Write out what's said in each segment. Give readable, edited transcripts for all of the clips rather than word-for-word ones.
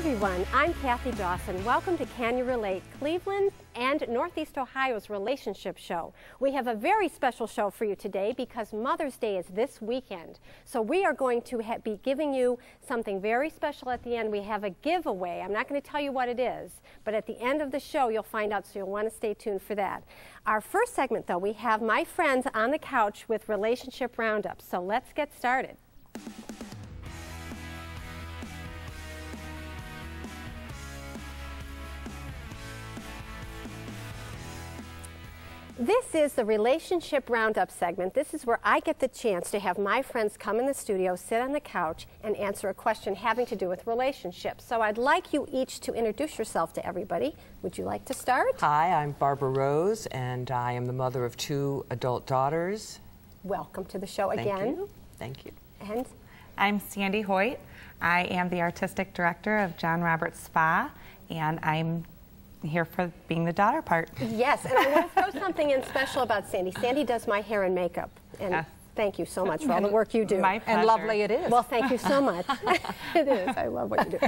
everyone, I'm Kathy Dawson. Welcome to Can You Relate, Cleveland and Northeast Ohio's relationship show. We have a very special show for you today because Mother's Day is this weekend. So we are going to be giving you something very special at the end. We have a giveaway. I'm not going to tell you what it is, but at the end of the show you'll find out, so you'll want to stay tuned for that. Our first segment, though, we have my friends on the couch with Relationship Roundup. So let's get started. This is the Relationship Roundup segment. This is where I get the chance to have my friends come in the studio, sit on the couch, and answer a question having to do with relationships. So I'd like you each to introduce yourself to everybody. Would you like to start? Hi, I'm Barbara Rose, and I am the mother of 2 adult daughters. Welcome to the show again. Thank you. Thank you. And I'm Sandy Hoyt. I am the artistic director of John Roberts Spa, and I'm here for being the daughter part. yes, and I want to throw something in special about Sandy. Sandy does my hair and makeup, and thank you so much for all the work you do. My pleasure. And lovely it is. Well, thank you so much. It is. I love what you do.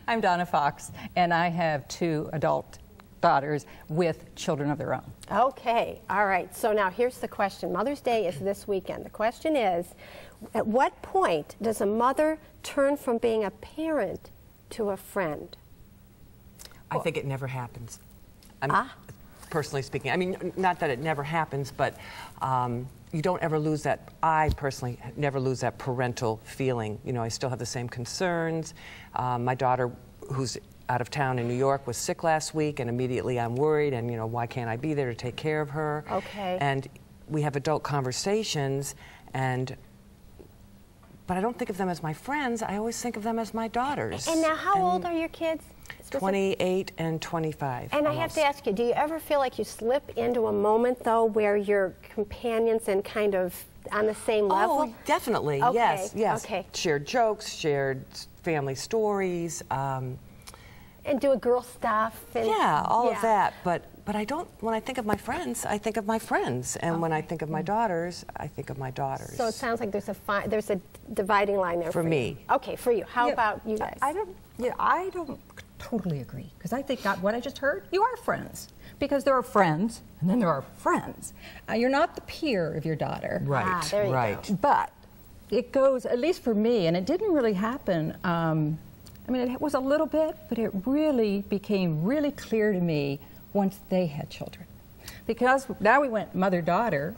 I'm Donna Fox, and I have 2 adult daughters with children of their own. Okay, all right. So now here's the question. Mother's Day is this weekend. The question is, at what point does a mother turn from being a parent to a friend? I think it never happens. Personally speaking. I mean, not that it never happens, but you don't ever lose that. I personally never lose that parental feeling. You know, I still have the same concerns. My daughter, who's out of town in New York, was sick last week, and immediately I'm worried, and, you know, why can't I be there to take care of her? Okay. And we have adult conversations, but I don't think of them as my friends. I always think of them as my daughters. And now, how old are your kids? 28 and 25. And almost. I have to ask you, do you ever feel like you slip into a moment, though, where you're companions and kind of on the same level? Oh, definitely, okay. yes. Okay. Shared jokes, shared family stories. And do a girl stuff. And, yeah, all of that. But I don't, when I think of my friends, I think of my friends. And when I think of my daughters, I think of my daughters. So it sounds like there's a dividing line there for you. me. Okay, for you. How about you guys? I don't totally agree, because I think what I just heard, you are friends. Because there are friends, and then there are friends. You're not the peer of your daughter. Right, there you right. go. But it goes, at least for me, and it didn't really happen, I mean, it was a little bit, but it really became really clear to me once they had children. Because now we went mother-daughter,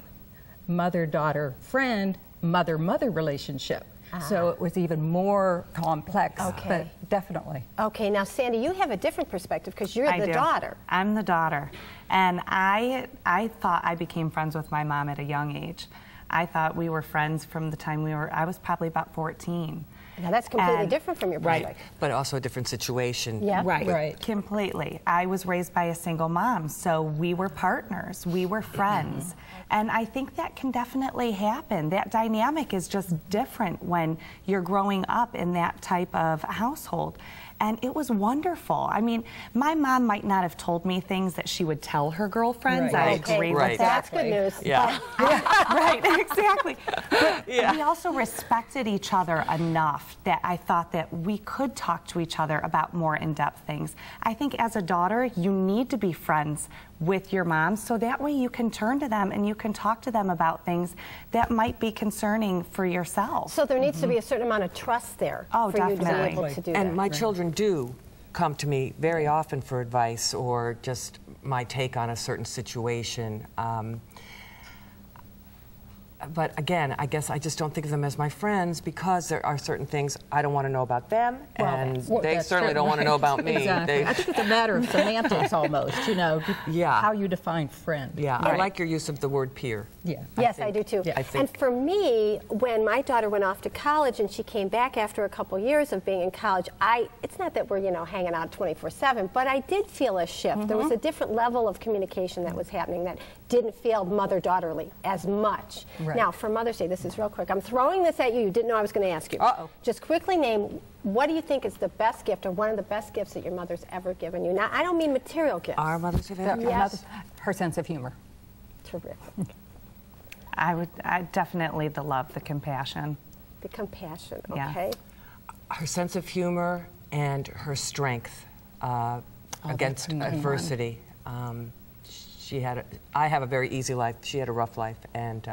mother-daughter-friend, mother-mother relationship. So it was even more complex, but definitely. Okay, now Sandy, you have a different perspective because you're the daughter. I'm the daughter. And I thought I became friends with my mom at a young age. I thought we were friends from the time I was probably about 14. Now that's completely different from your perspective. Right, but also a different situation. Yeah, Right. Completely. I was raised by a single mom, so we were partners, we were friends. And I think that can definitely happen. That dynamic is just different when you're growing up in that type of household. And it was wonderful. I mean, my mom might not have told me things that she would tell her girlfriends. I agree with that. That's good news. Yeah. Right, exactly. But we also respected each other enough that I thought that we could talk to each other about more in-depth things. I think as a daughter, you need to be friends with your mom, so that way you can turn to them and you can talk to them about things that might be concerning for yourself. So there needs to be a certain amount of trust there for you to be able to do that. And my children do come to me very often for advice or just my take on a certain situation. But again, I guess I just don't think of them as my friends because there are certain things I don't want to know about them, and they certainly don't want to know about me. Exactly. I think it's a matter of semantics almost, you know, how you define friend. Yeah, I like your use of the word peer. Yeah. Yes, I do too. Yeah. And for me, when my daughter went off to college and she came back after a couple years of being in college, it's not that we're, you know, hanging out 24/7, but I did feel a shift. There was a different level of communication that was happening that didn't feel mother-daughterly as much. Right. Now, for Mother's Day, this is real quick. I'm throwing this at you. You didn't know I was going to ask you. Uh-oh. Just quickly name, what do you think is the best gift or one of the best gifts that your mother's ever given you? Now, I don't mean material gifts. Our mothers have ever Yes. Her sense of humor. Terrific. I definitely the love, the compassion. The compassion, Yeah. okay. her sense of humor and her strength against adversity. I have a very easy life. She had a rough life, and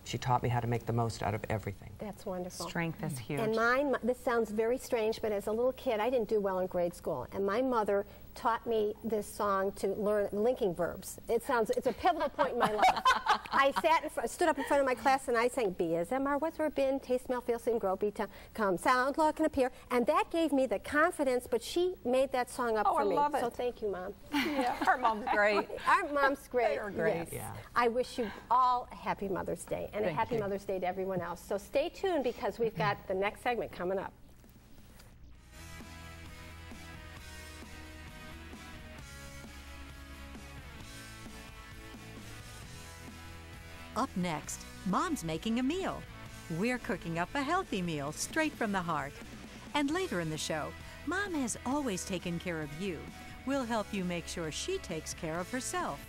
she taught me how to make the most out of everything. That's wonderful. Strength is huge. And mine, this sounds very strange, but as a little kid, I didn't do well in grade school. And my mother taught me this song to learn linking verbs. It's a pivotal point in my life. I stood up in front of my class and I sang, be as am, are, was, or been, taste, smell, feel, seem, grow, be, come, sound, look, and appear. And that gave me the confidence, but she made that song up for me. I love it. So thank you, Mom. Yeah, our mom's great. Our mom's great. They are great. Yes. Yeah. I wish you all a happy Mother's Day and a Thank happy you. Mother's Day to everyone else. So stay tuned because we've got the next segment coming up. Up next, Mom's making a meal. We're cooking up a healthy meal straight from the heart. And later in the show, Mom has always taken care of you. We'll help you make sure she takes care of herself.